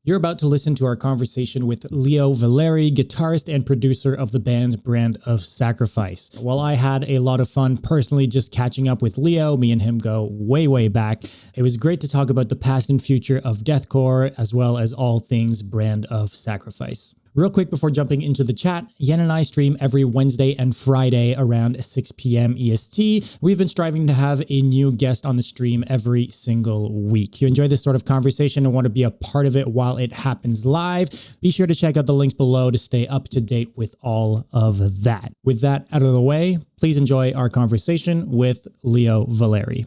You're about to listen to our conversation with Leo Valeri, guitarist and producer of the band Brand of Sacrifice. While I had a lot of fun personally just catching up with Leo, me and him go way, way back. It was great to talk about the past and future of deathcore, as well as all things Brand of Sacrifice. Real quick before jumping into the chat, Yen and I stream every Wednesday and Friday around 6 p.m. EST. We've been striving to have a new guest on the stream every single week. If you enjoy this sort of conversation and want to be a part of it while it happens live, be sure to check out the links below to stay up to date with all of that. With that out of the way, please enjoy our conversation with Leo Valeri.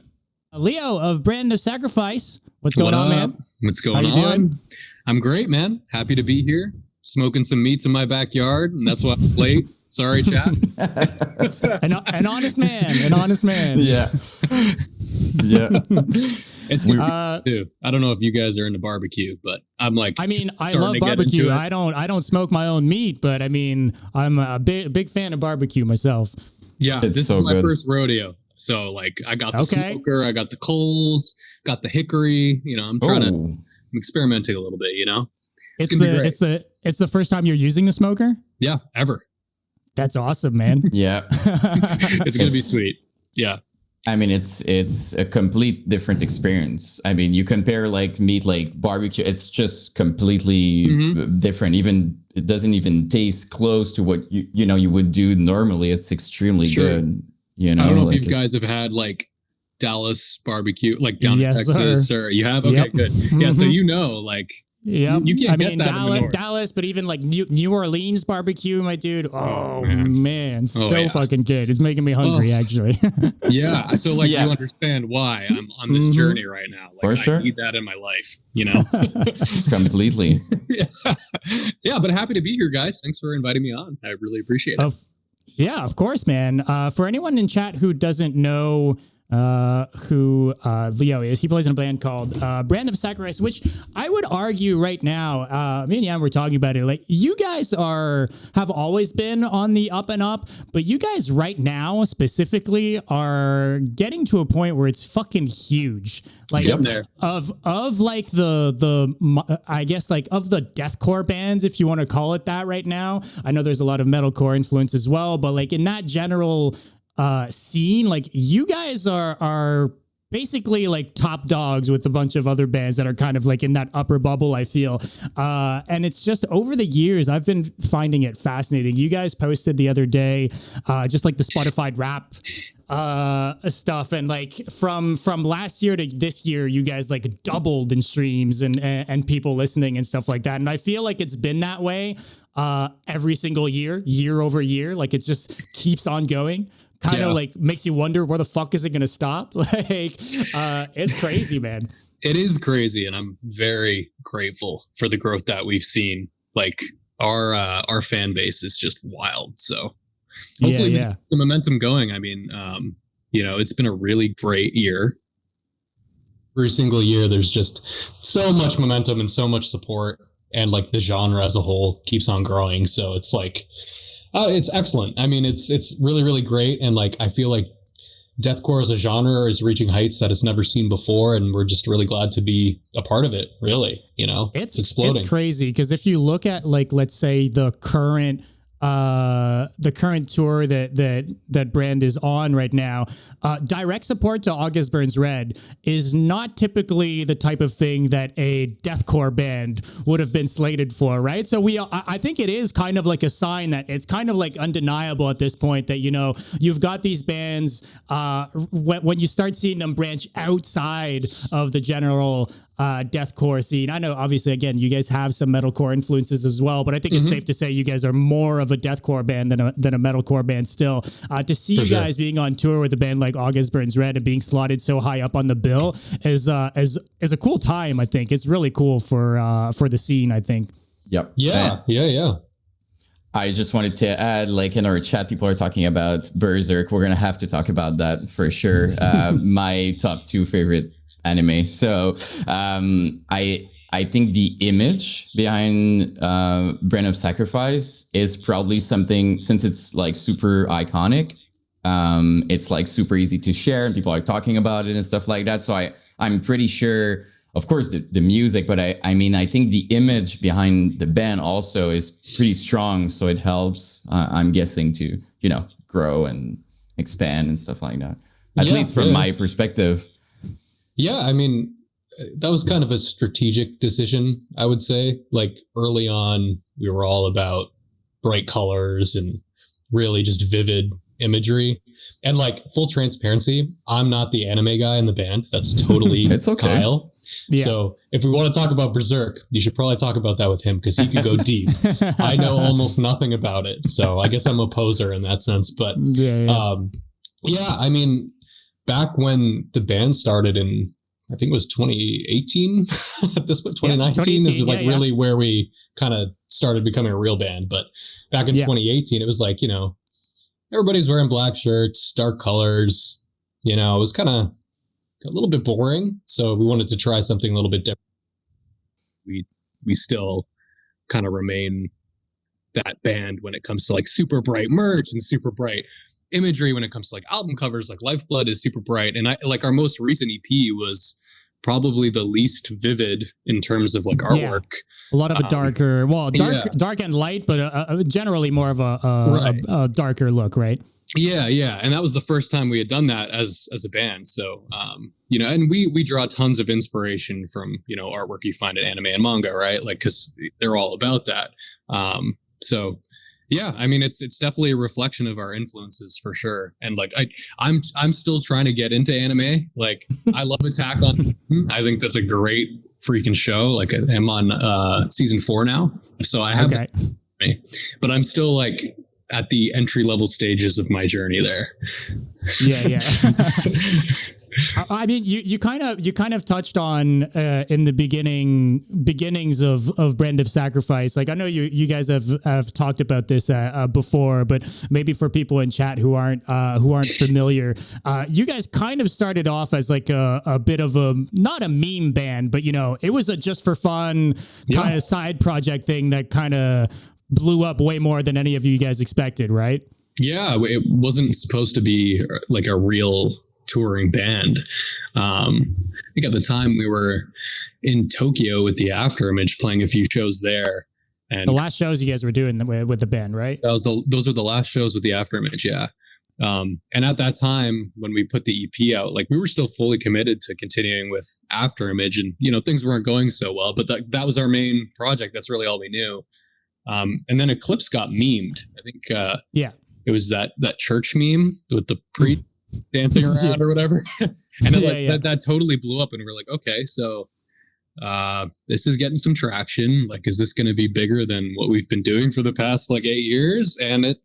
Leo of Brand of Sacrifice, what's going on, man? What's going on? Doing? I'm great, man. Happy to be here. Smoking some meats in my backyard, and that's why I'm late. Sorry, chat. An honest man. An honest man. Yeah. Yeah. It's good too. I don't know if you guys are into barbecue, but I'm like, I love barbecue. I don't smoke my own meat, but I mean, I'm a big fan of barbecue myself. Yeah, this is my first rodeo. So like, I got the smoker, I got the coals, got the hickory. You know, I'm experimenting a little bit. You know. It's the first time you're using the smoker? Yeah, ever. That's awesome, man. Yeah. It's going to be sweet. Yeah. I mean, it's a complete different experience. I mean, you compare like meat, like barbecue, it's just completely different. Even it doesn't even taste close to what you would do normally. It's extremely good. You know, I don't know if you guys have had like Dallas barbecue, like down in Texas, or you have? Okay, good. Yeah, so like. Yeah, you can't get that Dallas, but even like New Orleans barbecue, my dude. Oh man, fucking good. It's making me hungry, actually. Yeah, so like you understand why I'm on this journey right now. Like I need that in my life, you know. Completely. Yeah, but happy to be here, guys. Thanks for inviting me on. I really appreciate it. Yeah, of course, man. For anyone in chat who doesn't know who Leo is, he plays in a band called Brand of Sacrifice, which I would argue right now, me and Jan were talking about it, like you guys have always been on the up and up, but you guys right now specifically are getting to a point where it's fucking huge. Like of like the I guess like of the deathcore bands, if you want to call it that right now. I know there's a lot of metalcore influence as well, but like in that general scene, like you guys are basically like top dogs with a bunch of other bands that are kind of like in that upper bubble, I feel. And it's just over the years, I've been finding it fascinating. You guys posted the other day, just like the Spotify rap stuff, and like from last year to this year, you guys like doubled in streams and people listening and stuff like that. And I feel like it's been that way every single year over year. Like it just keeps on going. Kind of like makes you wonder where the fuck is it going to stop? Like, it's crazy, man. It is crazy. And I'm very grateful for the growth that we've seen. Like our fan base is just wild. So hopefully we keep the momentum going. I mean, it's been a really great year. Every single year, there's just so much momentum and so much support. And like the genre as a whole keeps on growing. So it's like, it's excellent. I mean, it's really, really great. And like, I feel like deathcore as a genre is reaching heights that it's never seen before. And we're just really glad to be a part of it, really. You know, it's exploding. It's crazy. Because if you look at like, let's say the current tour that Brand is on right now, direct support to August Burns Red is not typically the type of thing that a deathcore band would have been slated for, right? So I think it is kind of like a sign that it's kind of like undeniable at this point that, you know, you've got these bands, when you start seeing them branch outside of the general deathcore scene. I know obviously again you guys have some metalcore influences as well, but I think it's safe to say you guys are more of a deathcore band than a metalcore band still. To see you guys being on tour with a band like August Burns Red and being slotted so high up on the bill is a cool time. I think it's really cool for the scene, I think. Yep. Yeah. I just wanted to add, like in our chat, people are talking about Berserk. We're going to have to talk about that for sure. My top 2 favorite anime. So I think the image behind Brand of Sacrifice is probably something, since it's like super iconic, it's like super easy to share and people are talking about it and stuff like that. So I'm pretty sure of course the music, but I mean, I think the image behind the band also is pretty strong. So it helps, I'm guessing, to, you know, grow and expand and stuff like that. At least from my perspective. Yeah. I mean, that was kind of a strategic decision, I would say. Like early on, we were all about bright colors and really just vivid imagery. And like full transparency, I'm not the anime guy in the band. That's totally it's okay. Kyle. Yeah. So if we want to talk about Berserk, you should probably talk about that with him because he could go deep. I know almost nothing about it. So I guess I'm a poser in that sense. But I mean, back when the band started in, I think it was 2018 at this point, 2019 is like really where we kind of started becoming a real band. But back in 2018, it was like, you know, everybody's wearing black shirts, dark colors, you know, it was kind of a little bit boring. So we wanted to try something a little bit different. We still kind of remain that band when it comes to like super bright merch and super bright imagery. When it comes to like album covers, like Lifeblood is super bright. And I like our most recent EP was probably the least vivid in terms of like artwork. A lot of a darker, dark and light, but generally more of a darker look, right? Yeah. And that was the first time we had done that as a band. So, you know, and we draw tons of inspiration from, you know, artwork you find in anime and manga, right? Like, cause they're all about that. So yeah, I mean, it's definitely a reflection of our influences for sure. And like, I'm still trying to get into anime. Like I love Attack on Titan. I think that's a great freaking show. Like I'm on season 4 now. So I have, but I'm still like at the entry level stages of my journey there. Yeah. I mean, you kind of touched on in the beginnings of Brand of Sacrifice. Like I know you guys have talked about this before, but maybe for people in chat who aren't familiar, you guys kind of started off as like a bit of a, not a meme band, but you know, it was a just for fun kind of side project thing that kind of blew up way more than any of you guys expected, right? Yeah, it wasn't supposed to be like a real touring band. I think at the time we were in Tokyo with the Afterimage playing a few shows there. And the last shows you guys were doing with the band, right? Those were the last shows with the Afterimage, yeah. And at that time, when we put the EP out, like we were still fully committed to continuing with Afterimage, and you know things weren't going so well, but that was our main project. That's really all we knew. And then Eclipse got memed. I think it was that church meme with the priest dancing around or whatever. And then that totally blew up, and we're like, okay, so this is getting some traction. Like, is this going to be bigger than what we've been doing for the past like 8 years? And it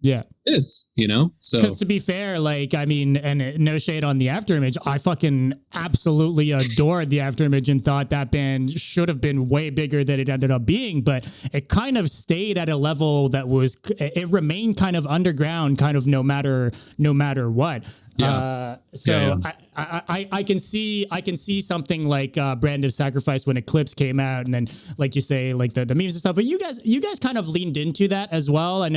is, you know. So because to be fair, like I mean, and no shade on the Afterimage, I fucking absolutely adored the Afterimage and thought that band should have been way bigger than it ended up being, but it kind of stayed at a level that it remained kind of underground, kind of no matter what. I can see something like Brand of Sacrifice when Eclipse came out, and then like you say, like the memes and stuff. But you guys kind of leaned into that as well. I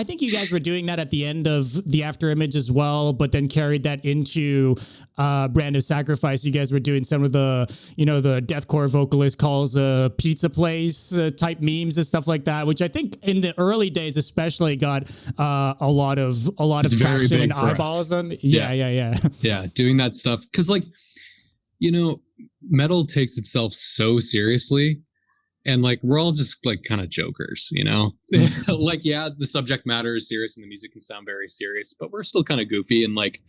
think you guys were doing that at the end of the Afterimage as well, but then carried that into Brand of Sacrifice. You guys were doing some of the the deathcore vocalist calls a pizza place type memes and stuff like that, which I think in the early days especially got a lot of traction and eyeballs on. Yeah. Doing that stuff because like metal takes itself so seriously, and like we're all just like kind of jokers, like the subject matter is serious and the music can sound very serious, but we're still kind of goofy. And like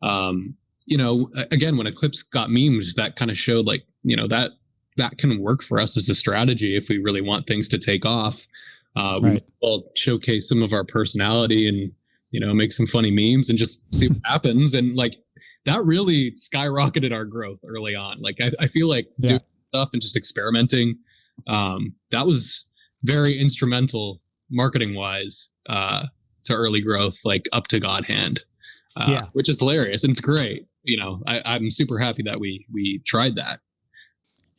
again, when Eclipse got memes, that kind of showed like that can work for us as a strategy if we really want things to take off. We will showcase some of our personality and make some funny memes and just see what happens. And like that really skyrocketed our growth early on. Like I feel like doing stuff and just experimenting, that was very instrumental marketing wise to early growth, like up to God hand, which is hilarious and it's great. I'm super happy that we tried that.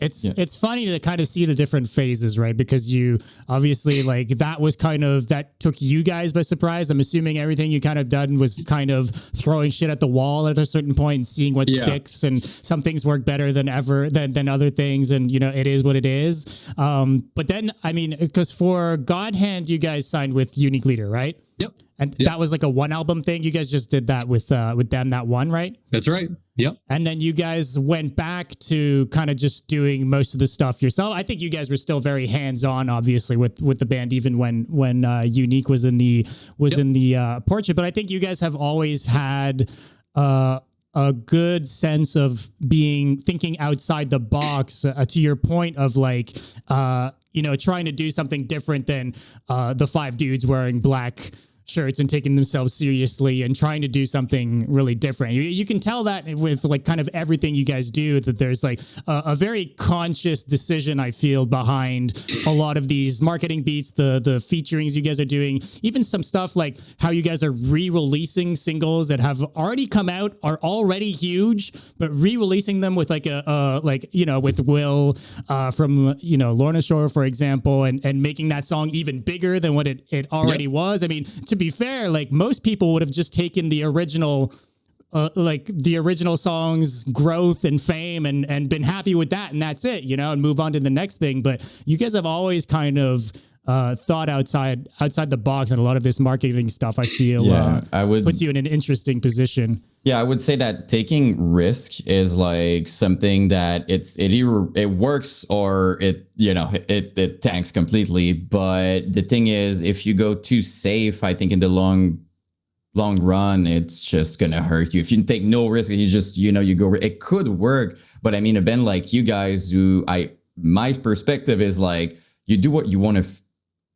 It's funny to kind of see the different phases, right? Because you obviously like that took you guys by surprise. I'm assuming everything you kind of done was kind of throwing shit at the wall at a certain point and seeing what sticks, and some things work better than other things, and it is what it is. But then I mean, because for God Hand you guys signed with Unique Leader, right? Yep. And that was like a one album thing. You guys just did that with them, that one, right? That's right. Yep. And then you guys went back to kind of just doing most of the stuff yourself. I think you guys were still very hands on, obviously, with the band, even when Unique was in the portrait. But I think you guys have always had a good sense of thinking outside the box. To your point of like, trying to do something different than the five dudes wearing black shirts and taking themselves seriously and trying to do something really different. You can tell that with like kind of everything you guys do, that there's like a very conscious decision, I feel, behind a lot of these marketing beats, the featurings you guys are doing, even some stuff like how you guys are re-releasing singles that have already come out, are already huge, but re-releasing them with like with Will from Lorna Shore, for example, and making that song even bigger than what it already was. I mean, to be fair, like most people would have just taken the original song's growth and fame and been happy with that, and that's it, and move on to the next thing. But you guys have always kind of thought outside the box, and a lot of this marketing stuff, I feel, puts you in an interesting position. Yeah, I would say that taking risk is like something that it works or it tanks completely. But the thing is, if you go too safe, I think in the long run, it's just gonna hurt you. If you take no risk and you just you go, it could work. But I mean, a band like you guys, my perspective is like, you do what you want to.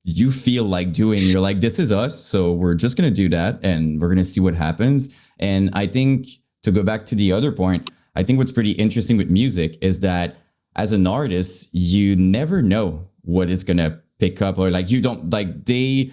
You feel like doing, you're like, this is us, so we're just going to do that and we're going to see what happens. And I think, to go back to the other point, I think what's pretty interesting with music is that as an artist, you never know what is going to pick up, or like you don't like the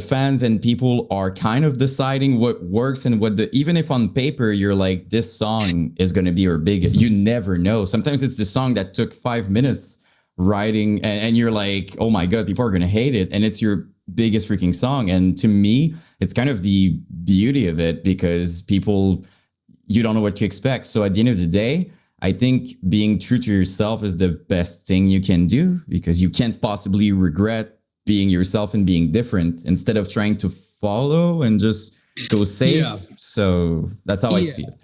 fans and people are kind of deciding what works and even if on paper you're like, this song is going to be our big, you never know. Sometimes it's the song that took 5 minutes writing and you're like, oh my God, people are going to hate it. And it's your biggest freaking song. And to me, it's kind of the beauty of it, because you don't know what to expect. So at the end of the day, I think being true to yourself is the best thing you can do, because you can't possibly regret being yourself and being different instead of trying to follow and just go safe. Yeah. So that's how I see it.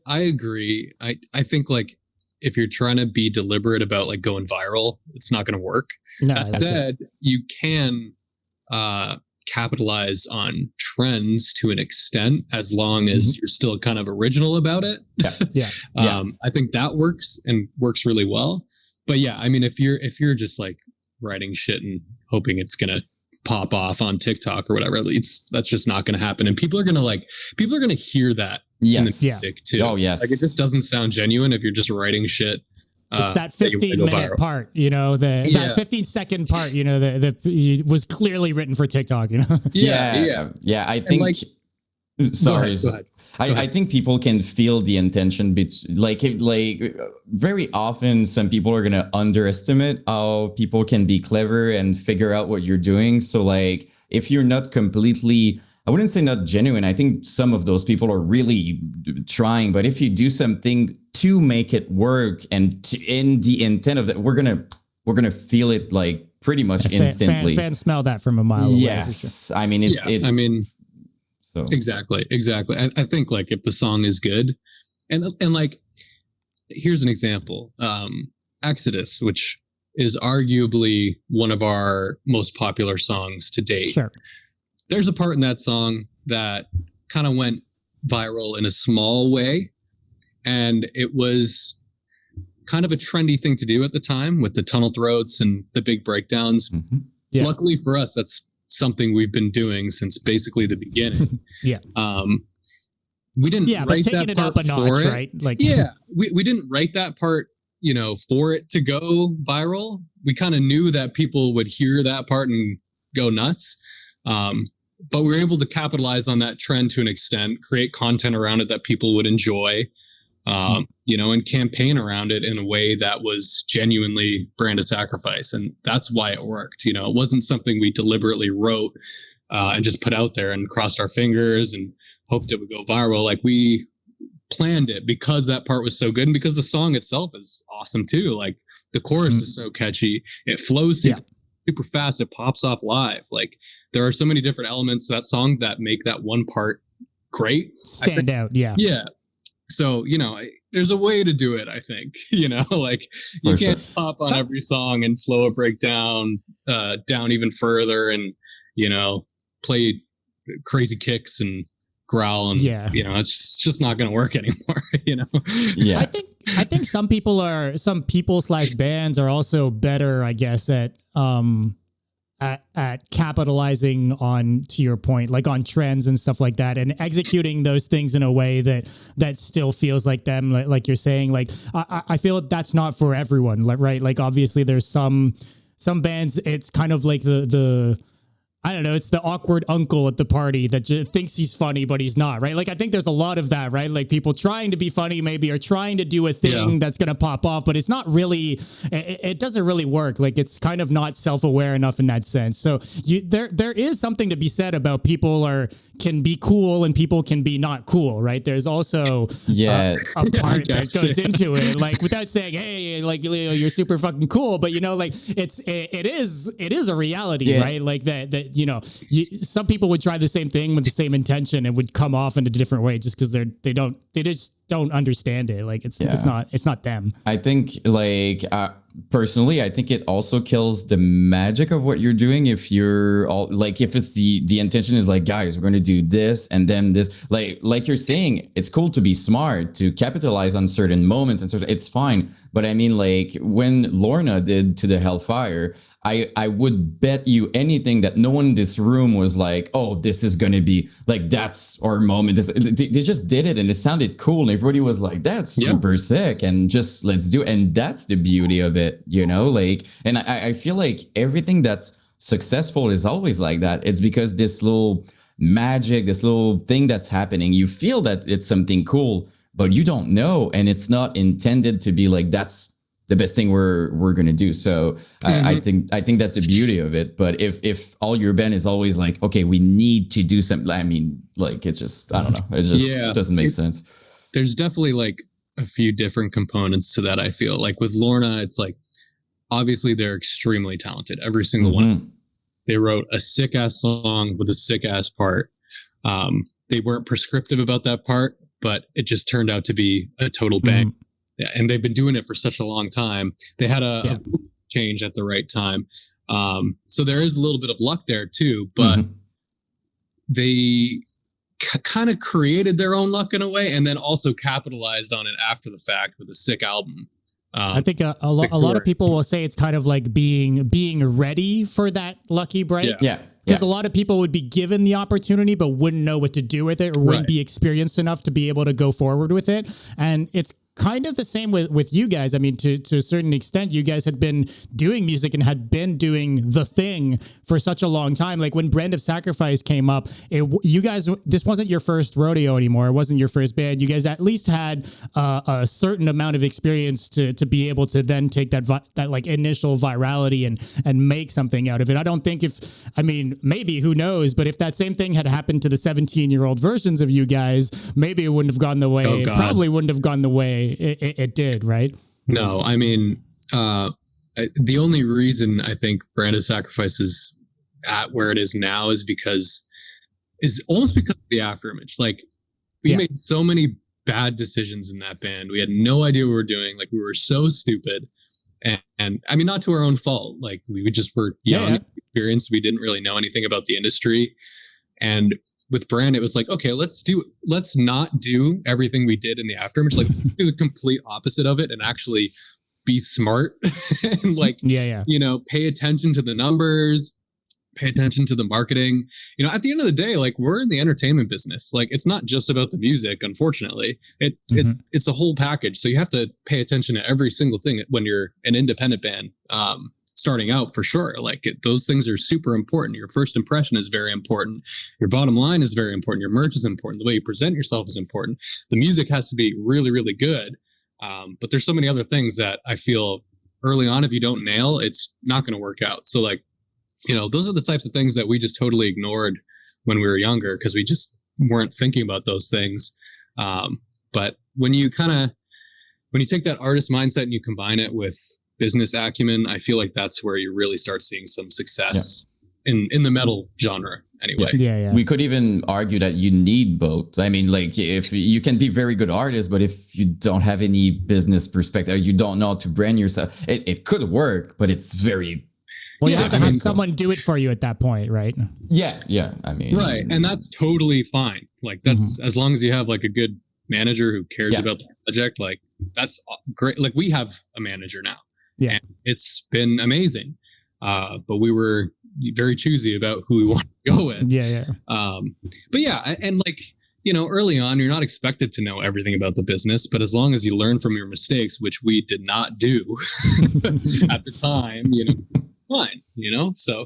I agree. I think like, if you're trying to be deliberate about like going viral, it's not going to work. No, that said, you can capitalize on trends to an extent, as long as you're still kind of original about it. Yeah. I think that works and works really well. But yeah, I mean, if you're just like writing shit and hoping it's going to pop off on TikTok or whatever, that's just not going to happen. And people are going to hear that. Yes. In the music too. Oh, yes. Like, it just doesn't sound genuine if you're just writing shit. It's that 15-minute part, that 15-second part, that was clearly written for TikTok, Yeah. I think. Sorry. Go ahead. I think people can feel the intention. Like very often, some people are going to underestimate how people can be clever and figure out what you're doing. So like, if you're not completely, I wouldn't say not genuine, I think some of those people are really trying. But if you do something to make it work and in the intent of that, we're gonna feel it like pretty much instantly. Fans smell that from a mile away. Yes, sure. I mean it's. So exactly. I think like if the song is good, and like, here's an example, Exodus, which is arguably one of our most popular songs to date. Sure. There's a part in that song that kind of went viral in a small way, and it was kind of a trendy thing to do at the time with the tunnel throats and the big breakdowns. Mm-hmm. Yeah. Luckily for us, that's something we've been doing since basically the beginning. Yeah. We didn't write that it part up a notch, for it. Right? Like, we didn't write that part, for it to go viral. We kind of knew that people would hear that part and go nuts. But we were able to capitalize on that trend to an extent, create content around it that people would enjoy. and campaign around it in a way that was genuinely Brand of Sacrifice. And that's why it worked. It wasn't something we deliberately wrote and just put out there and crossed our fingers and hoped it would go viral. Like, we planned it because that part was so good, and because the song itself is awesome too. Like, the chorus is so catchy, it flows super fast, it pops off live. Like, there are so many different elements to that song that make that one part great, stand out. Yeah. So, there's a way to do it, I think. Like, you can't pop on every song and slow a break down even further, and play crazy kicks and growl, and it's just not going to work anymore. Yeah, I think some people / bands are also better, I guess, at capitalizing on, to your point, like on trends and stuff like that, and executing those things in a way that still feels like them, like you're saying. Like, I feel that's not for everyone, right? Like, obviously there's some bands, it's kind of like the I don't know, it's the awkward uncle at the party that thinks he's funny, but he's not, right? Like, I think there's a lot of that, right? Like, people trying to be funny maybe, or trying to do a thing that's going to pop off, but it's not really, it doesn't really work. Like, it's kind of not self-aware enough in that sense. So there is something to be said about people can be cool and people can be not cool, right? There's also a part that goes into it, like, without saying, hey, like, you're super fucking cool, but like, it is a reality, right? Like that some people would try the same thing with the same intention and would come off in a different way just because they just don't understand it. Like, it's not them. I think, like, personally, I think it also kills the magic of what you're doing if you're all like, if it's the intention is like, guys, we're going to do this and then this, like you're saying, it's cool to be smart, to capitalize on certain moments and it's fine. But I mean, like, when Lorna did To the Hellfire, I would bet you anything that no one in this room was like, oh, this is going to be like, that's our moment. They just did it and it sounded cool. And everybody was like, that's super sick. And just let's do it. And that's the beauty of it, like, and I feel like everything that's successful is always like that. It's because this little magic, this little thing that's happening, you feel that it's something cool, but you don't know. And it's not intended to be like, that's the best thing we're gonna do. So I think that's the beauty of it. But if all your band is always like, okay, we need to do something, I mean, like, it's just, I don't know, it just doesn't make sense. There's definitely like a few different components to that. I feel like with Lorna, it's like, obviously they're extremely talented, every single one. They wrote a sick ass song with a sick ass part. They weren't prescriptive about that part, but it just turned out to be a total bang. Yeah, and they've been doing it for such a long time. They had a change at the right time. So there is a little bit of luck there too, but they kind of created their own luck in a way, and then also capitalized on it after the fact with a sick album. I think a lot of people will say it's kind of like being ready for that lucky break. Yeah. Because a lot of people would be given the opportunity, but wouldn't know what to do with it, or wouldn't be experienced enough to be able to go forward with it. And it's kind of the same with you guys. I mean, to a certain extent, you guys had been doing music and had been doing the thing for such a long time. Like, when Brand of Sacrifice came up, you guys, this wasn't your first rodeo anymore. It wasn't your first band. You guys at least had a certain amount of experience to be able to then take that like initial virality and make something out of it. I don't think maybe, who knows, but if that same thing had happened to the 17-year-old versions of you guys, maybe it wouldn't have gone the way, it probably wouldn't have gone the way it did, right? No, I mean, the only reason I think Brand of Sacrifice is at where it is now is almost because of the afterimage. Like, we made so many bad decisions in that band. We had no idea what we were doing. Like, we were so stupid. And I mean, not to our own fault. Like, we just were young, experienced. We didn't really know anything about the industry. And with Brand, it was like, okay, let's not do everything we did in the afterimage. Like, do the complete opposite of it and actually be smart and like, pay attention to the numbers, pay attention to the marketing. At the end of the day, like, we're in the entertainment business. Like, it's not just about the music, unfortunately. It's a whole package. So you have to pay attention to every single thing when you're an independent band. starting out, for sure. Like those things are super important. Your first impression is very important. Your bottom line is very important. Your merch is important. The way you present yourself is important. The music has to be really, really good. But there's so many other things that I feel early on, if you don't nail, it's not going to work out. So like, those are the types of things that we just totally ignored when we were younger because we just weren't thinking about those things. But when you take that artist mindset and you combine it with business acumen, I feel like that's where you really start seeing some success in the metal genre anyway. Yeah. We could even argue that you need both. I mean, like if you can be very good artist, but if you don't have any business perspective, you don't know how to brand yourself, it could work, but it's very... Well, you have to have someone do it for you at that point, right? Yeah. I mean... Right, and that's totally fine. Like that's as long as you have like a good manager who cares about the project, like that's great. Like we have a manager now. Yeah. And it's been amazing. But we were very choosy about who we want to go with. Yeah. But yeah, and like, early on, you're not expected to know everything about the business, but as long as you learn from your mistakes, which we did not do at the time, fine, so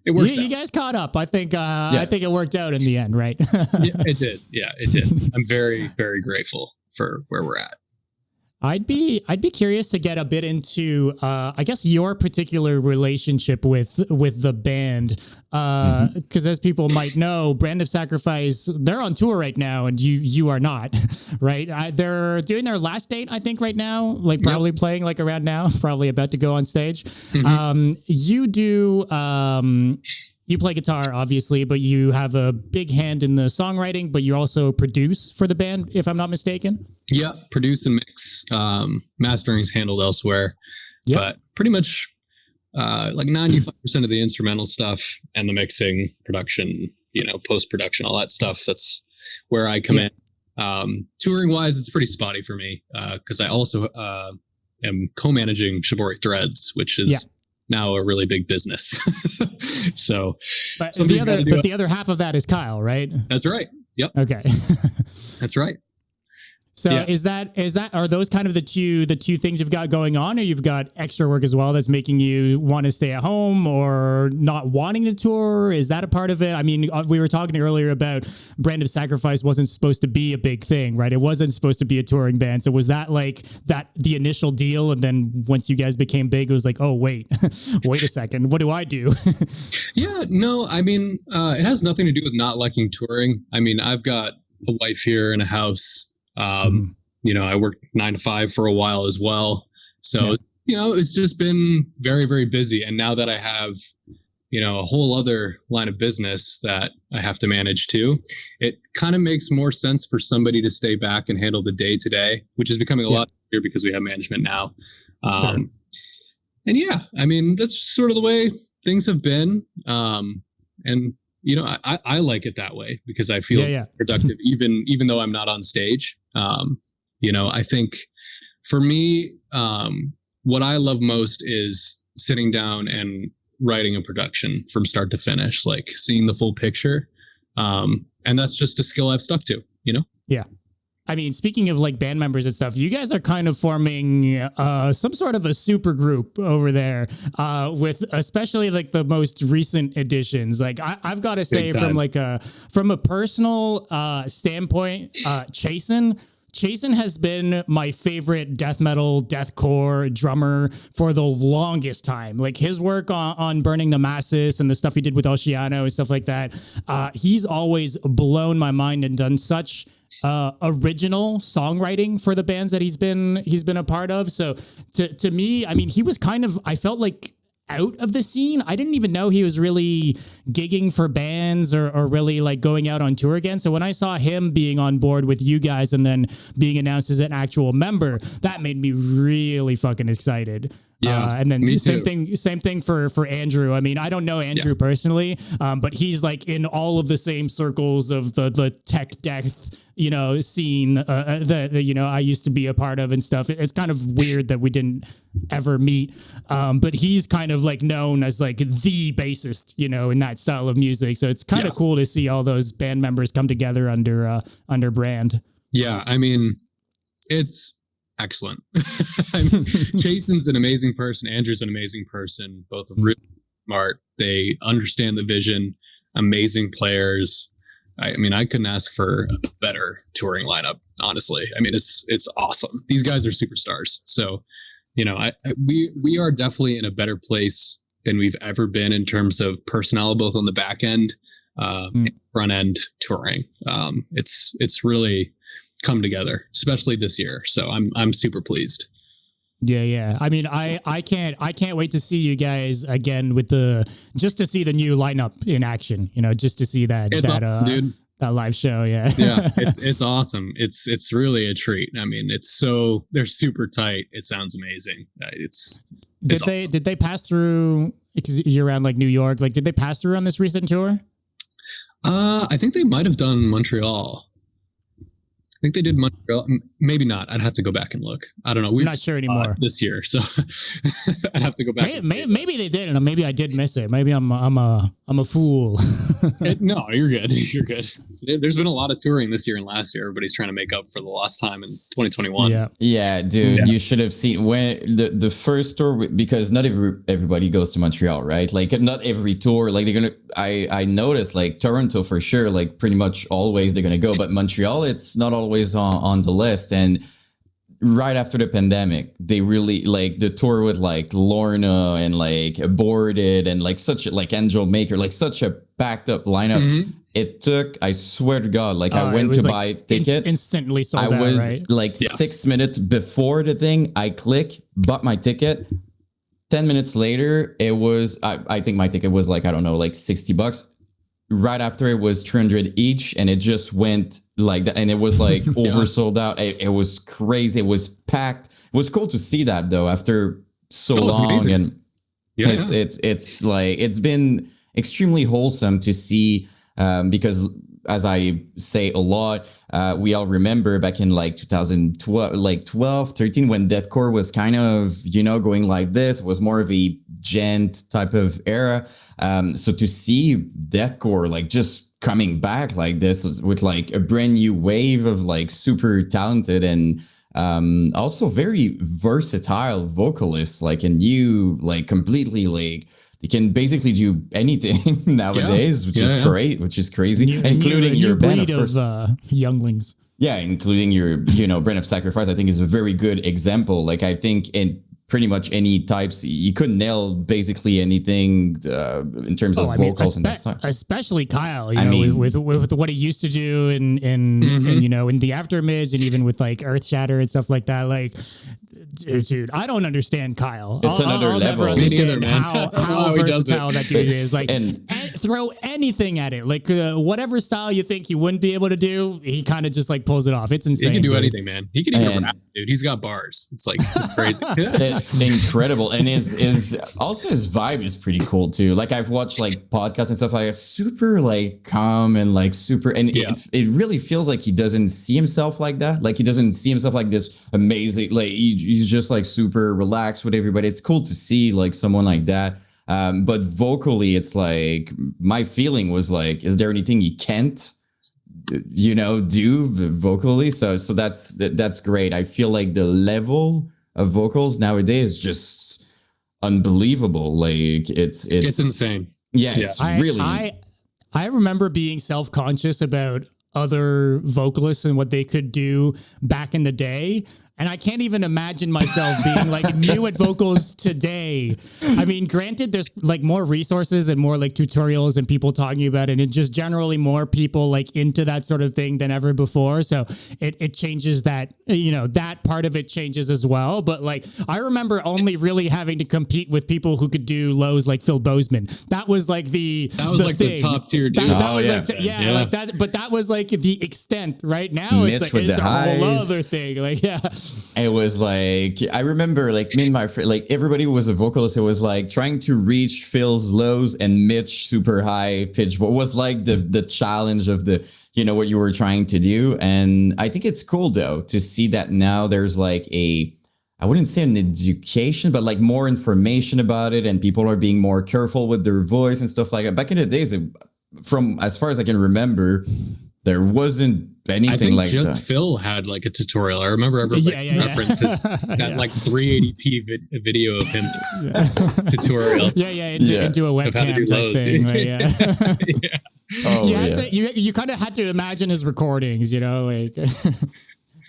it works. You guys caught up. I think it worked out in the end, right? Yeah, it did. Yeah, it did. I'm very, very grateful for where we're at. I'd be curious to get a bit into, I guess, your particular relationship with the band, because as people might know, Brand of Sacrifice, they're on tour right now, and you are not, right? They're doing their last date, I think, right now, like probably playing like around now, probably about to go on stage. You do. You play guitar, obviously, but you have a big hand in the songwriting, but you also produce for the band, if I'm not mistaken. Yeah, produce and mix. Mastering is handled elsewhere, but pretty much like 95% of the instrumental stuff and the mixing, production, post-production, all that stuff, that's where I come in. Touring-wise, it's pretty spotty for me because I also am co-managing Shibori Threads, which is... now a really big business. So, but the other half of that is Kyle, right? That's right. Yep. Okay. That's right. So are those kind of the two things you've got going on, or you've got extra work as well that's making you want to stay at home or not wanting to tour? Is that a part of it? I mean, we were talking earlier about Brand of Sacrifice wasn't supposed to be a big thing, right? It wasn't supposed to be a touring band. So was that like the initial deal? And then once you guys became big, it was like, oh, wait a second. What do I do? Yeah, no, I mean, it has nothing to do with not liking touring. I mean, I've got a wife here and a house. I worked 9 to 5 for a while as well. So, it's just been very, very busy. And now that I have, a whole other line of business that I have to manage too, it kind of makes more sense for somebody to stay back and handle the day to day, which is becoming a lot easier because we have management now. Sure. And I mean, that's sort of the way things have been. And I like it that way because I feel productive, even though I'm not on stage. I think for me, what I love most is sitting down and writing a production from start to finish, like seeing the full picture. And that's just a skill I've stuck to, Yeah. I mean, speaking of like band members and stuff, you guys are kind of forming some sort of a super group over there with especially like the most recent additions. Like I've got to say from a personal standpoint, Chasen has been my favorite death metal, deathcore drummer for the longest time. Like his work on Burning the Masses and the stuff he did with Oceano and stuff like that. He's always blown my mind and done such original songwriting for the bands that he's been a part of. So to me, I mean, he was kind of, I felt like out of the scene. I didn't even know he was really gigging for bands or really like going out on tour again. So when I saw him being on board with you guys and then being announced as an actual member, that made me really fucking excited. Yeah, and then same too. thing for Andrew. I mean, I don't know Andrew personally, but he's like in all of the same circles of the tech death, scene that I used to be a part of and stuff. It's kind of weird that we didn't ever meet. But he's kind of like known as like the bassist, in that style of music. So it's kind of cool to see all those band members come together under Brand. Yeah, I mean, it's excellent. Jason's an amazing person. Andrew's an amazing person. Both are really smart. They understand the vision. Amazing players. I mean, I couldn't ask for a better touring lineup, honestly. I mean, it's awesome. These guys are superstars. So, you know, we are definitely in a better place than we've ever been in terms of personnel, both on the back end, and front end touring. It's really come together, especially this year. So I'm super pleased. Yeah. I mean, I can't wait to see you guys again just to see the new lineup in action, you know, just to see that awesome, dude. That live show. Yeah. Yeah. It's awesome. It's really a treat. I mean, they're super tight. It sounds amazing. Did they pass through, because you're around like New York, like did they pass through on this recent tour? I think they might've done Montreal. I think they did Montreal. Maybe not. I'd have to go back and look. I don't know. We're not sure anymore this year, so I'd have to go back. Maybe they did, and maybe I did miss it. Maybe I'm a fool. No, you're good. You're good. There's been a lot of touring this year and last year. Everybody's trying to make up for the lost time in 2021. Yeah, dude. Yeah. You should have seen when the first tour, because not everybody goes to Montreal, right? Like not every tour. Like they're gonna. I noticed like Toronto for sure. Like pretty much always they're gonna go, but Montreal it's not always on the list. And right after the pandemic, they really like the tour with like Lorna and like Aborted and like such like Angel Maker, like such a packed up lineup. Mm-hmm. It took, I swear to God, like I went to buy a ticket, instantly sold out. I was right? like 6 minutes before the thing, I bought my ticket. 10 minutes later, it was, I think my ticket was like, I don't know, like $60. Right after it was 300 each, and it just went like that, and it was like oversold out. It was crazy. It was packed. It was cool to see that though after so long, and it's like it's been extremely wholesome to see because as I say a lot, we all remember back in like 2012, like 13, when deathcore was kind of, you know, going like this. It was more of a gent type of era. So to see deathcore like just coming back like this with like a brand new wave of like super talented and also very versatile vocalists, like a new, like completely like they can basically do anything nowadays, which is great, which is crazy, including your band of younglings. Yeah, including your, you know, Brand of Sacrifice, I think is a very good example. Like I think in pretty much any types, you couldn't nail basically anything in terms of vocals and that. Especially Kyle, you know, with what he used to do in you know, in the aftermids and even with like Earth Shatter and stuff like that. Like, dude, I don't understand Kyle. It's another level. Never understand how versatile that dude is. Like, throw anything at it. Like whatever style you think he wouldn't be able to do, he kind of just like pulls it off. It's insane. He can do anything, man. He can even rap, dude. He's got bars. It's like, it's crazy. Incredible. And his also his vibe is pretty cool too. Like I've watched like podcasts and stuff like that, super like calm and like super, and it really feels like he doesn't see himself like that. Like he doesn't see himself like this amazing, like he's just like super relaxed with everybody. It's cool to see like someone like that. But vocally, it's like my feeling was like, is there anything he can't, you know, do vocally? So that's great. I feel like the level of vocals nowadays is just unbelievable. Like it's insane. Yeah, it's really. I remember being self-conscious about other vocalists and what they could do back in the day. And I can't even imagine myself being like new at vocals today. I mean, granted, there's like more resources and more like tutorials and people talking about it, and just generally more people like into that sort of thing than ever before. So it changes that, you know, that part of it changes as well. But like, I remember only really having to compete with people who could do lows like Phil Bozeman. That was like the top tier dude. Like that, but that was like the extent. Right now, Mitch it's like it's a whole other thing. Like, it was like, I remember like me and my friend, like everybody was a vocalist. It was like trying to reach Phil's lows and Mitch super high pitch was like the challenge of the, you know, what you were trying to do. And I think it's cool though to see that now there's like I wouldn't say an education, but like more information about it, and people are being more careful with their voice and stuff like that. Back in the days, from as far as I can remember, there wasn't anything I think like just that. Phil had like a tutorial. I remember everybody references that like 380p video of him tutorial. Into a webcam type thing. You kind of had to imagine his recordings, like.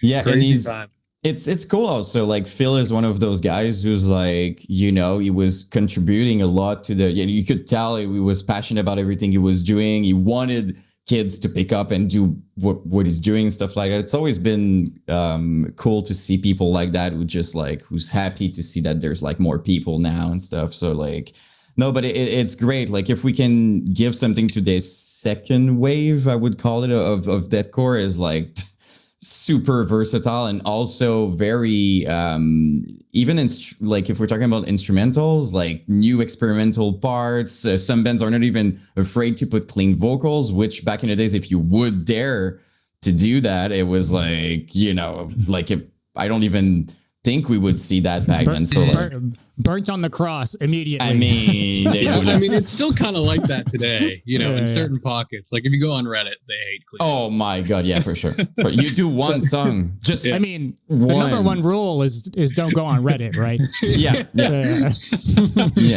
Yeah, crazy and time. It's cool also. Like Phil is one of those guys who's like, he was contributing a lot to you could tell he was passionate about everything he was doing. He wanted kids to pick up and do what he's doing and stuff like that. It's always been cool to see people like that who's happy to see that there's like more people now and stuff. So like, no, but it's great. Like if we can give something to this second wave, I would call it, of deathcore, is like super versatile and also very even in like if we're talking about instrumentals, like new experimental parts. Some bands are not even afraid to put clean vocals, which back in the days, if you would dare to do that, it was like, like if I don't even think we would see that back then. So like, burnt on the cross immediately. I mean, it's still kind of like that today, in certain pockets. Like if you go on Reddit, they hate clean. Oh my God, yeah, for sure. But you do one song, just I mean, the number one rule is don't go on Reddit, right? Yeah.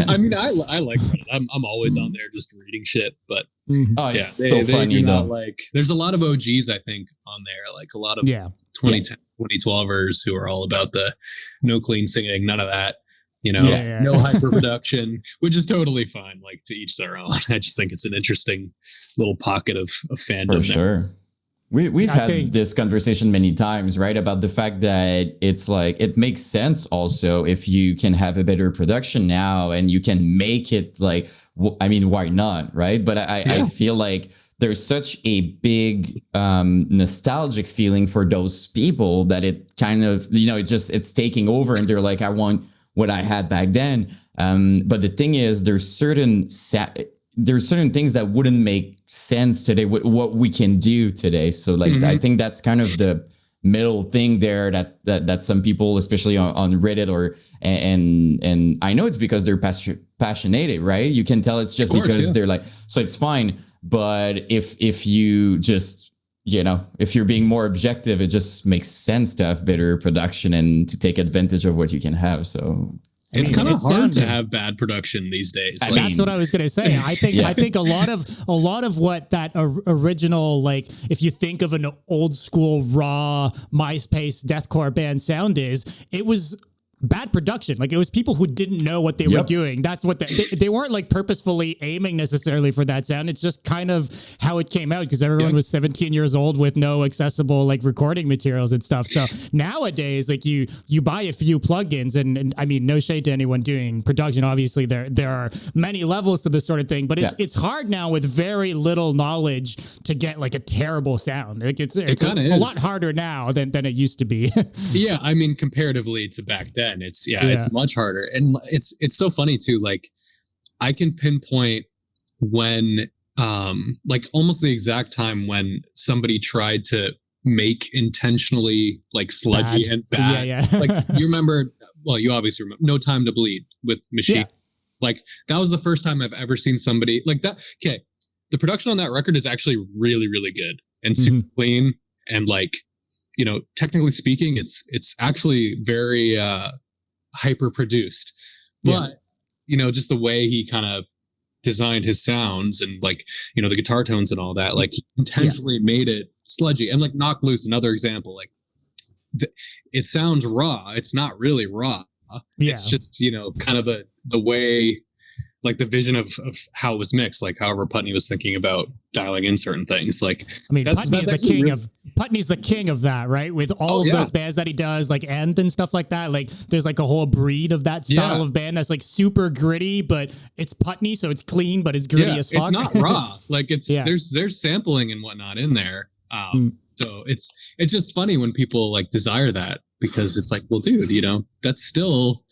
I mean, I like Reddit. I'm always on there just reading shit, but it's so funny though. Like, there's a lot of OGs I think on there, like a lot of 2010, 2012ers who are all about the no clean singing, none of that. No hyper production, which is totally fine. Like to each their own. I just think it's an interesting little pocket of fandom. For sure. We've had this conversation many times, right? About the fact that it's like, it makes sense also if you can have a better production now and you can make it like, I mean, why not? Right. But I feel like there's such a big nostalgic feeling for those people that it kind of, it's taking over and they're like, I want what I had back then. But the thing is, there's certain things that wouldn't make sense today with what we can do today. So like, I think that's kind of the middle thing there that some people, especially on Reddit and I know it's because they're passionate, right? You can tell it's just because they're like, so it's fine. But if you just, if you're being more objective, it just makes sense to have better production and to take advantage of what you can have. So it's kind of hard to have bad production these days. That's what I was going to say. I think a lot of what that original, like if you think of an old school raw MySpace deathcore band sound is, it was bad production. Like it was people who didn't know what they were doing. That's what they weren't like purposefully aiming necessarily for that sound. It's just kind of how it came out because everyone was 17 years old with no accessible like recording materials and stuff. So nowadays, like you buy a few plugins and I mean, no shade to anyone doing production. Obviously there are many levels to this sort of thing, but it's hard now with very little knowledge to get like a terrible sound. Like it's a lot harder now than it used to be. Yeah. I mean, comparatively to back then, it's much harder. And it's so funny too. Like I can pinpoint when, like almost the exact time when somebody tried to make intentionally like sludgy and bad. Like you remember, well, you obviously remember No Time to Bleed with Machine. Yeah. Like that was the first time I've ever seen somebody like that. Okay. The production on that record is actually really, really good and super clean. And like, technically speaking, it's actually very, hyper produced, but just the way he kind of designed his sounds and like the guitar tones and all that, like he intentionally made it sludgy. And like Knock Loose, another example, like it sounds raw, it's not really raw. It's just kind of the way, like the vision of how it was mixed, like however Putney was thinking about dialing in certain things. Like, I mean, Putney's the king of that, right? With all of those bands that he does, like End and stuff like that. Like, there's like a whole breed of that style of band that's like super gritty, but it's Putney, so it's clean, but it's gritty as fuck. It's not raw. Like there's sampling and whatnot in there. So it's just funny when people like desire that, because it's like, well, dude, that's still.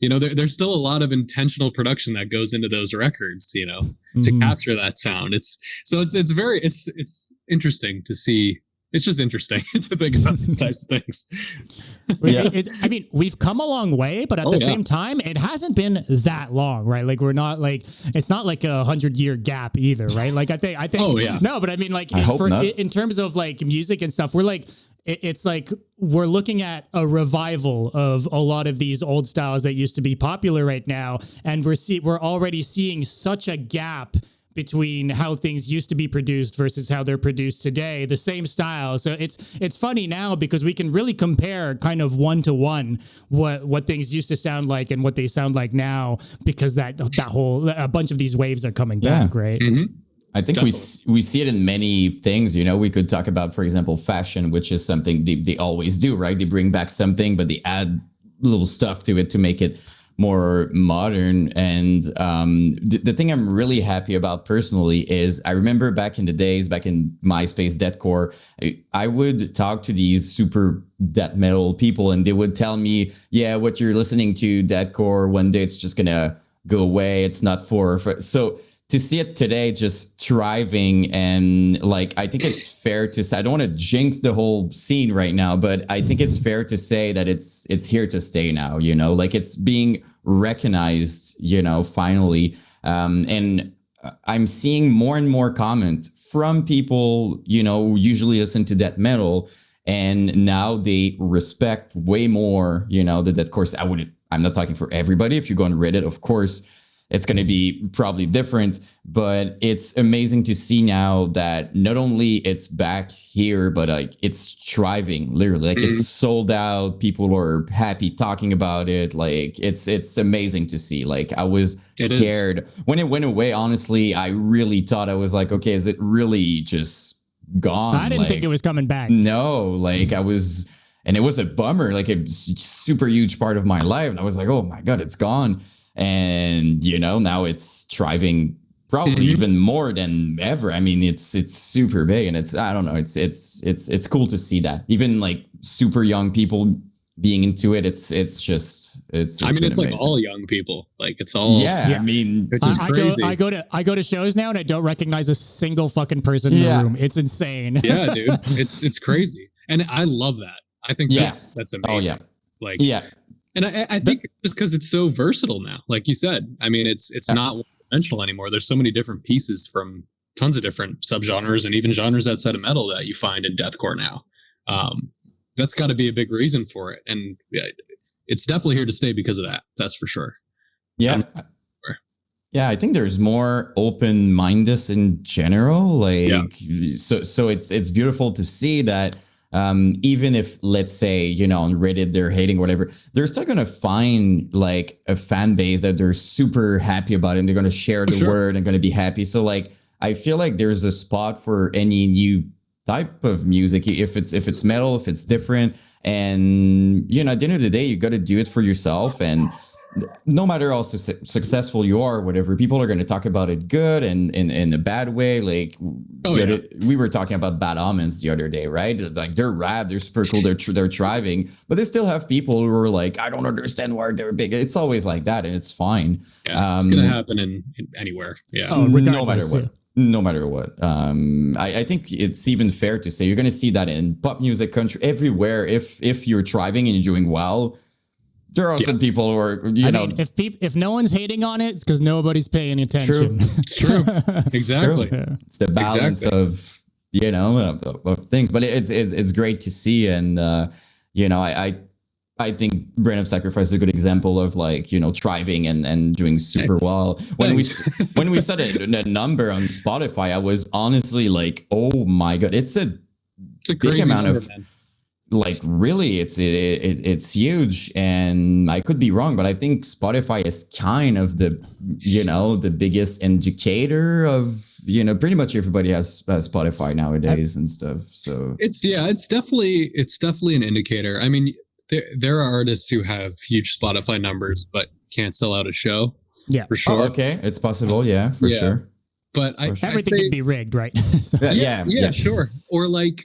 There's still a lot of intentional production that goes into those records, to capture that sound. It's interesting to see it's just interesting to think about these types of things. Yeah. I mean, we've come a long way, but at the same time, it hasn't been that long, right? Like we're not like, it's not like 100-year gap either, right? Like I think, no, but I mean, like in terms of like music and stuff, we're like, it's like we're looking at a revival of a lot of these old styles that used to be popular right now, and we're already seeing such a gap between how things used to be produced versus how they're produced today, the same style. So it's funny now because we can really compare kind of one to one what things used to sound like and what they sound like now, because that whole a bunch of these waves are coming back, right? Mm-hmm. I think we see it in many things. We could talk about, for example, fashion, which is something they always do, right? They bring back something, but they add little stuff to it to make it more modern. And the thing I'm really happy about personally is I remember back in the days, back in MySpace, deathcore, I would talk to these super death metal people and they would tell me, yeah, what you're listening to, deathcore, one day it's just gonna go away. It's not for so to see it today just thriving, and like I think it's fair to say, I don't want to jinx the whole scene right now, but I think it's fair to say that it's here to stay now, like it's being recognized, finally. And I'm seeing more and more comment from people, usually listen to death metal, and now they respect way more, the deathcore. I'm not talking for everybody. If you go on Reddit, of course, it's going to be probably different, but it's amazing to see now that not only it's back here, but like it's thriving, literally. Like it's sold out. People are happy talking about it. Like it's amazing to see. Like I was scared when it went away. Honestly, I really thought, I was like, okay, is it really just gone? I didn't think it was coming back. No, like I was, and it was a bummer, like a super huge part of my life. And I was like, oh my God, it's gone. And now it's thriving probably even more than ever. I mean, it's super big, and I don't know, it's cool to see that even like super young people being into it. It's just I mean, it's amazing. Like all young people, like it's all I mean, which is crazy. I go to shows now and I don't recognize a single fucking person in the room. It's insane. Yeah, dude, it's crazy, and I love that. I think that's amazing. And I think just because it's so versatile now, like you said, I mean, it's not one-dimensional anymore. There's so many different pieces from tons of different subgenres and even genres outside of metal that you find in deathcore now. That's got to be a big reason for it. And it's definitely here to stay because of that. That's for sure. Yeah. Yeah, I think there's more open-mindedness in general. So it's beautiful to see that. Even if, let's say, on Reddit, they're hating or whatever, they're still going to find like a fan base that they're super happy about, and they're going to share the word and going to be happy. So like, I feel like there's a spot for any new type of music, if it's metal, if it's different. And, at the end of the day, you got to do it for yourself. And no matter how successful you are, whatever, people are going to talk about it good and in a bad way. Like we were talking about Bad Omens the other day, right? Like they're rad, they're super cool, they're thriving, but they still have people who are like, I don't understand why they're big. It's always like that, and it's fine. Yeah, it's gonna happen in anywhere. Yeah, no matter what. No matter what. I think it's even fair to say you're going to see that in pop music, country, everywhere. If you're thriving and you're doing well, there are some people who are, mean, if no one's hating on it, it's because nobody's paying attention. It's true. Exactly. True. Yeah. It's the balance of things, but it's great to see. And, I think Brand of Sacrifice is a good example of like, thriving and doing super well. When we said a number on Spotify, I was honestly like, oh my God, it's a crazy amount number, of, man. Like really, it's huge, and I could be wrong, but I think Spotify is kind of the biggest indicator of pretty much everybody has Spotify nowadays and stuff. So it's definitely an indicator. I mean, there are artists who have huge Spotify numbers but can't sell out a show. Yeah, for sure. Oh, okay, it's possible. Yeah, for sure. But everything can be rigged, right? So, yeah, sure. Or like,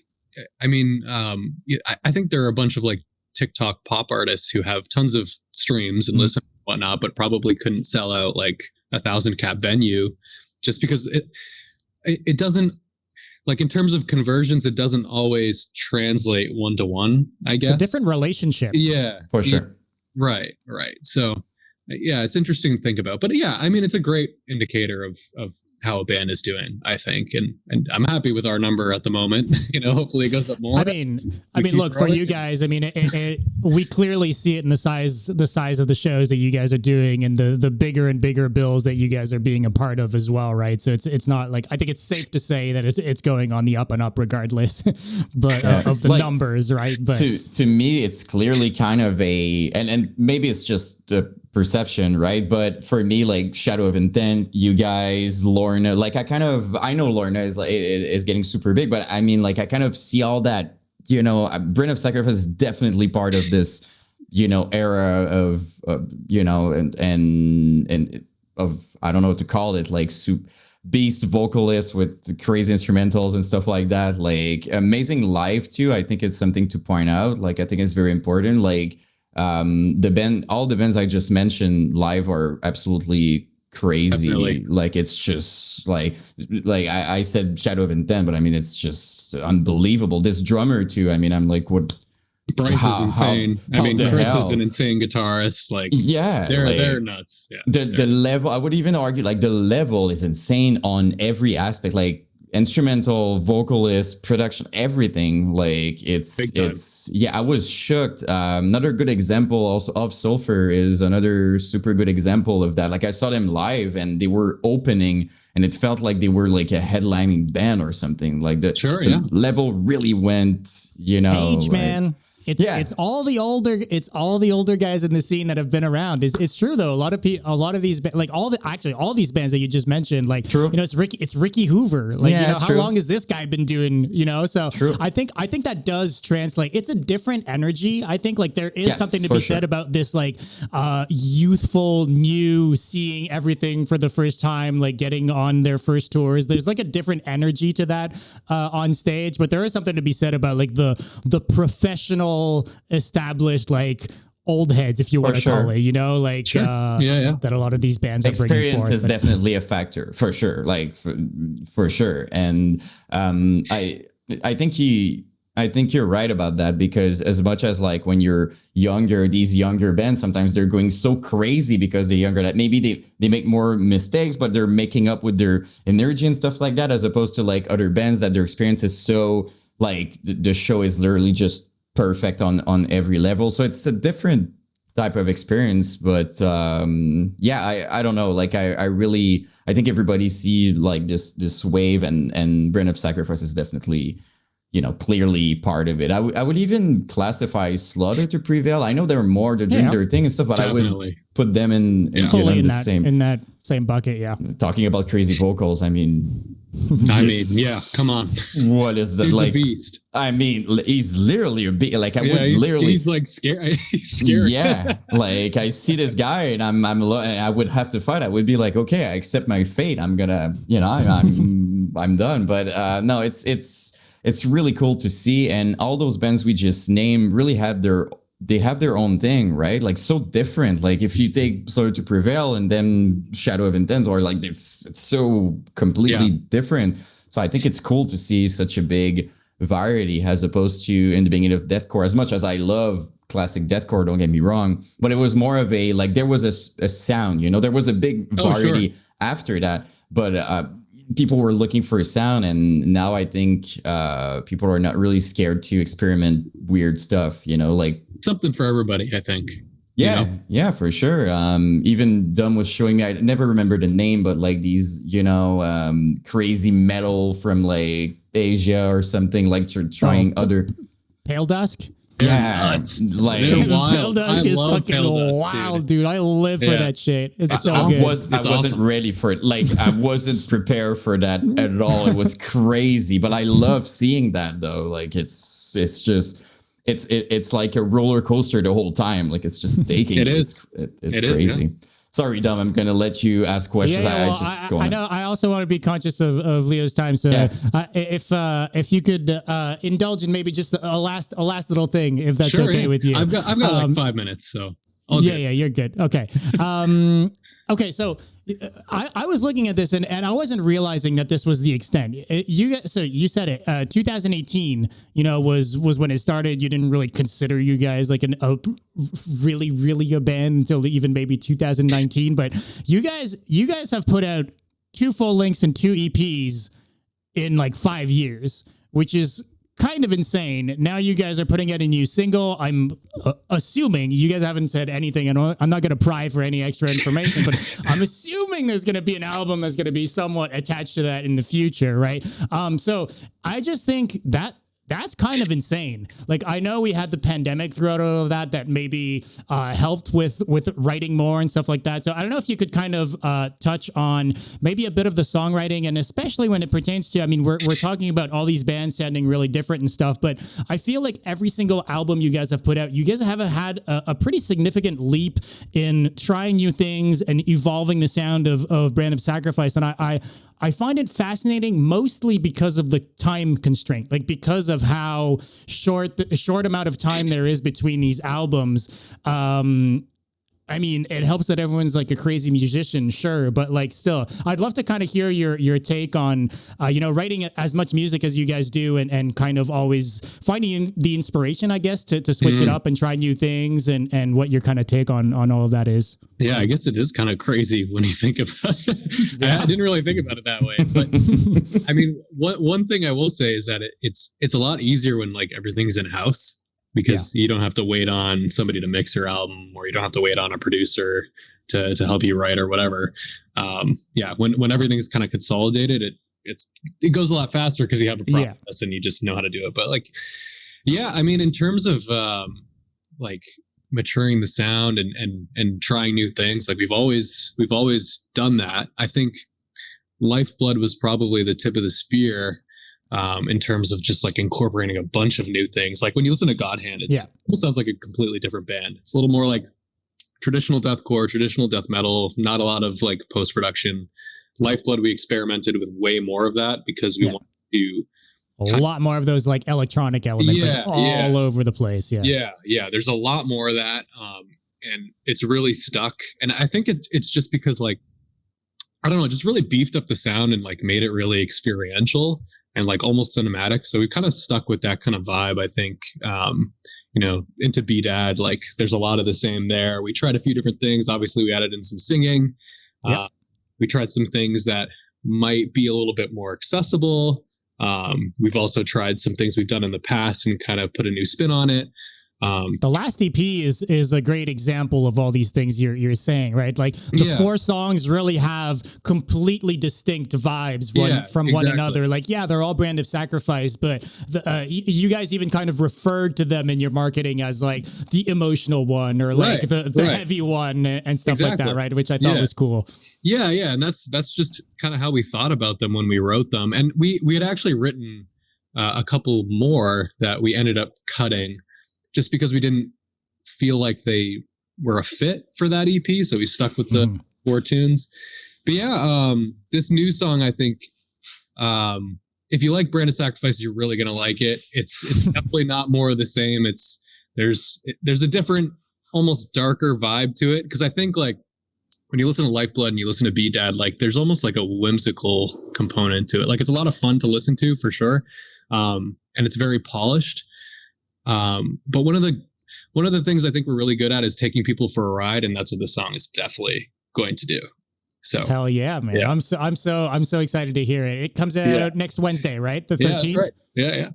I mean, I think there are a bunch of like TikTok pop artists who have tons of streams and listen and whatnot, but probably couldn't sell out like 1,000 cap venue just because it doesn't, like in terms of conversions, it doesn't always translate 1-to-1, I guess. It's a different relationship. Yeah. For sure. Right. So yeah, it's interesting to think about. But yeah, I mean, it's a great indicator of how a band is doing, I think. And I'm happy with our number at the moment. Hopefully it goes up more. I mean, look, for you guys, I mean, we clearly see it in the size of the shows that you guys are doing and the bigger and bigger bills that you guys are being a part of as well, right? So it's not like, I think it's safe to say that it's going on the up and up regardless, but of the numbers, right? But to me, it's clearly kind of and maybe it's just perception, right? But for me, like Shadow of Intent, you guys, Lorna, like I know Lorna is getting super big, but I mean, like I kind of see all that, Bryn of Sacrifice is definitely part of this, era of and of, I don't know what to call it, like beast vocalists with crazy instrumentals and stuff like that. Like amazing live too, I think is something to point out. Like I think it's very important. Like all the bands I just mentioned live are absolutely crazy. Definitely. Like it's just like I said Shadow of Intent, but I mean it's just unbelievable. This drummer too, I mean I'm like, what? Bryce is insane. I mean, Chris is an insane guitarist. Like, yeah, they're nuts. Yeah, the level, I would even argue, like the level is insane on every aspect. Like instrumental, vocalist, production, everything. Like it's yeah. I was shocked. Another good example also of Sulfur is another super good example of that. Like I saw them live and they were opening, and it felt like they were like a headlining band or something. Like the level really went. Age, man. It's all the older guys in the scene that have been around. It's true though. A lot of these like all these bands that you just mentioned, like true. It's Ricky Hoover. Like how long has this guy been doing? So true. I think that does translate. It's a different energy. I think like there is something to be said about this like youthful, new, seeing everything for the first time, like getting on their first tours. There's like a different energy to that on stage, but there is something to be said about like the professional, established like old heads, if you want to call it, that a lot of these bands are bringing forward. Experience is definitely a factor for sure, like for sure. And I think you're right about that, because as much as like when you're younger, these younger bands, sometimes they're going so crazy because they're younger that maybe they make more mistakes, but they're making up with their energy and stuff like that, as opposed to like other bands that their experience is so like the show is literally just perfect on every level. So it's a different type of experience, but I don't know. Like I think everybody see like this wave, and Brand of Sacrifice is definitely, clearly part of it. I would even classify Slaughter to Prevail. I know they're more to doing their thing and stuff, but definitely. I would put them in that same bucket. Yeah. Talking about crazy vocals, I mean, come on. What is that? Dude's like a beast. I mean, he's literally a beast. Like he's like scary. He's scary. Yeah. Like I see this guy and and I would have to fight. I would be like, okay, I accept my fate. I'm gonna, I'm done. But no, it's really cool to see. And all those bands we just named really have their own thing, right? Like so different. Like if you take Slaughter to Prevail and then Shadow of Intent, or like it's so completely different. So I think it's cool to see such a big variety, as opposed to in the beginning of deathcore. As much as I love classic deathcore, don't get me wrong, but it was more of a like there was a sound, there was a big variety after that. But people were looking for a sound, and now I think people are not really scared to experiment weird stuff, like something for everybody, I think. Yeah, for sure. Even Dumb was showing me, I never remember the name, but like these, crazy metal from like Asia or something, like trying other Pale Dusk. Yeah, like Pale Dusk is fucking wild, dude. I live for that shit. It's so good. I wasn't ready for it. Like I wasn't prepared for that at all. It was crazy, but I love seeing that though. Like it's just. It's like a roller coaster the whole time. Like it's just taking. It's crazy. Yeah. Sorry, Dom. I'm gonna let you ask questions. I know. I also want to be conscious of Leo's time. So if you could indulge in maybe just a last little thing, if that's okay with you. I've got like 5 minutes. So Yeah, you're good. Okay. Okay, so I was looking at this and I wasn't realizing that this was the extent. So you said it. 2018, was when it started. You didn't really consider you guys like a really a band until even maybe 2019. But you guys have put out 2 full lengths and 2 EPs in like 5 years, which is kind of insane. Now you guys are putting out a new single. I'm assuming you guys haven't said anything, and I'm not going to pry for any extra information, but I'm assuming there's going to be an album that's going to be somewhat attached to that in the future, right? So I just think that's kind of insane. Like, I know we had the pandemic throughout all of that maybe helped with writing more and stuff like that. So I don't know if you could kind of touch on maybe a bit of the songwriting, and especially when it pertains to, I mean, we're talking about all these bands sounding really different and stuff, but I feel like every single album you guys have put out, you guys have had a pretty significant leap in trying new things and evolving the sound of Brand of Sacrifice. And I find it fascinating, mostly because of the time constraint, like because of how short amount of time there is between these albums. I mean, it helps that everyone's like a crazy musician, sure, but like still, I'd love to kind of hear your take on, writing as much music as you guys do and kind of always finding the inspiration, I guess, to switch it up and try new things and what your kind of take on all of that is. Yeah, I guess it is kind of crazy when you think about it. I didn't really think about it that way, but I mean, one thing I will say is that it's a lot easier when like everything's in house. Because you don't have to wait on somebody to mix your album, or you don't have to wait on a producer to help you write or whatever. When everything's kind of consolidated, it goes a lot faster because you have a process and you just know how to do it. But like, I mean, in terms of like maturing the sound and trying new things, like we've always done that. I think Lifeblood was probably the tip of the spear. In terms of just like incorporating a bunch of new things. Like when you listen to God Hand, it almost sounds like a completely different band. It's a little more like traditional deathcore, traditional death metal, not a lot of like post-production. Lifeblood, we experimented with way more of that because we want to a lot more of those like electronic elements all over the place. Yeah. There's a lot more of that. And it's really stuck. And I think it's just because like, I don't know, just really beefed up the sound and like made it really experiential and like almost cinematic. So we kind of stuck with that kind of vibe. I think, into B-Dad, like there's a lot of the same there. We tried a few different things. Obviously we added in some singing. We tried some things that might be a little bit more accessible. We've also tried some things we've done in the past and kind of put a new spin on it. The last EP is a great example of all these things you're saying, right? Like the 4 songs really have completely distinct vibes from one another. Like, they're all Brand of Sacrifice, but you guys even kind of referred to them in your marketing as like the emotional one or like the heavy one and stuff like that, right? Which I thought was cool. Yeah. And that's just kind of how we thought about them when we wrote them. And we had actually written a couple more that we ended up cutting just because we didn't feel like they were a fit for that EP. So we stuck with the 4 tunes. But this new song, I think, if you like Brand of Sacrifice, you're really going to like it. It's definitely not more of the same. There's a different, almost darker vibe to it. Cause I think like when you listen to Lifeblood and you listen to B-Dad, like there's almost like a whimsical component to it. Like it's a lot of fun to listen to for sure. And it's very polished. But one of the things I think we're really good at is taking people for a ride, and that's what this song is definitely going to do. So hell yeah, man! Yeah. I'm so excited to hear it. It comes out next Wednesday, right? The 13th. Yeah, that's right. Yeah.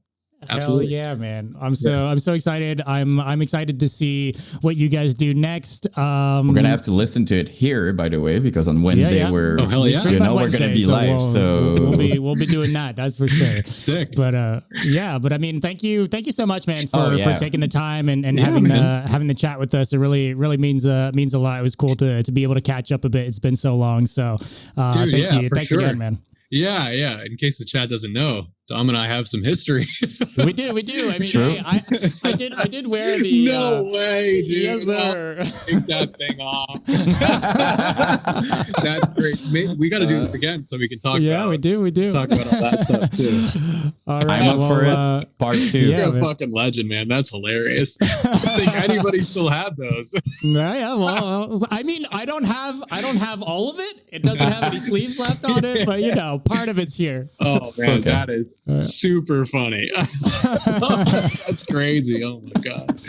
Absolutely. Hell yeah, man! I'm so excited. I'm excited to see what you guys do next. We're gonna have to listen to it here, by the way, because on Wednesday we're we're gonna be live. So we'll be doing that. That's for sure. Sick. But I mean, thank you so much, man, for taking the time and having the chat with us. It really means a lot. It was cool to be able to catch up a bit. It's been so long. So thanks again, man. Yeah. In case the chat doesn't know, Dom and I have some history. We do. I mean, hey, I did wear the. No way, dude! Yes, sir. Take that thing off. That's great. We got to do this again so we can talk. Yeah, we do. Talk about all that stuff too. All right, I'm up for it. Part 2. You're a fucking legend, man. That's hilarious. I don't think anybody still had those. Yeah, well, I mean, I don't have all of it. It doesn't have any sleeves left on it, but you know, part of it's here. Oh man, that is super funny. That's crazy. Oh my god.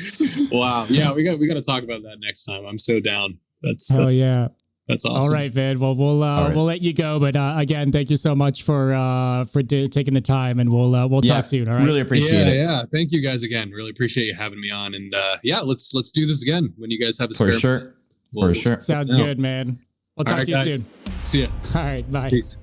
Wow. Yeah, we got to talk about that next time. I'm so down. That's yeah. That's awesome. All right, Vid. Well, we'll let you go, but again, thank you so much for taking the time, and we'll talk soon. All right. Really appreciate it. Yeah. Thank you guys again. Really appreciate you having me on, and let's do this again when you guys have a spare. For sure. Sounds good, man. We'll talk to you soon. See ya. All right. Bye. Peace.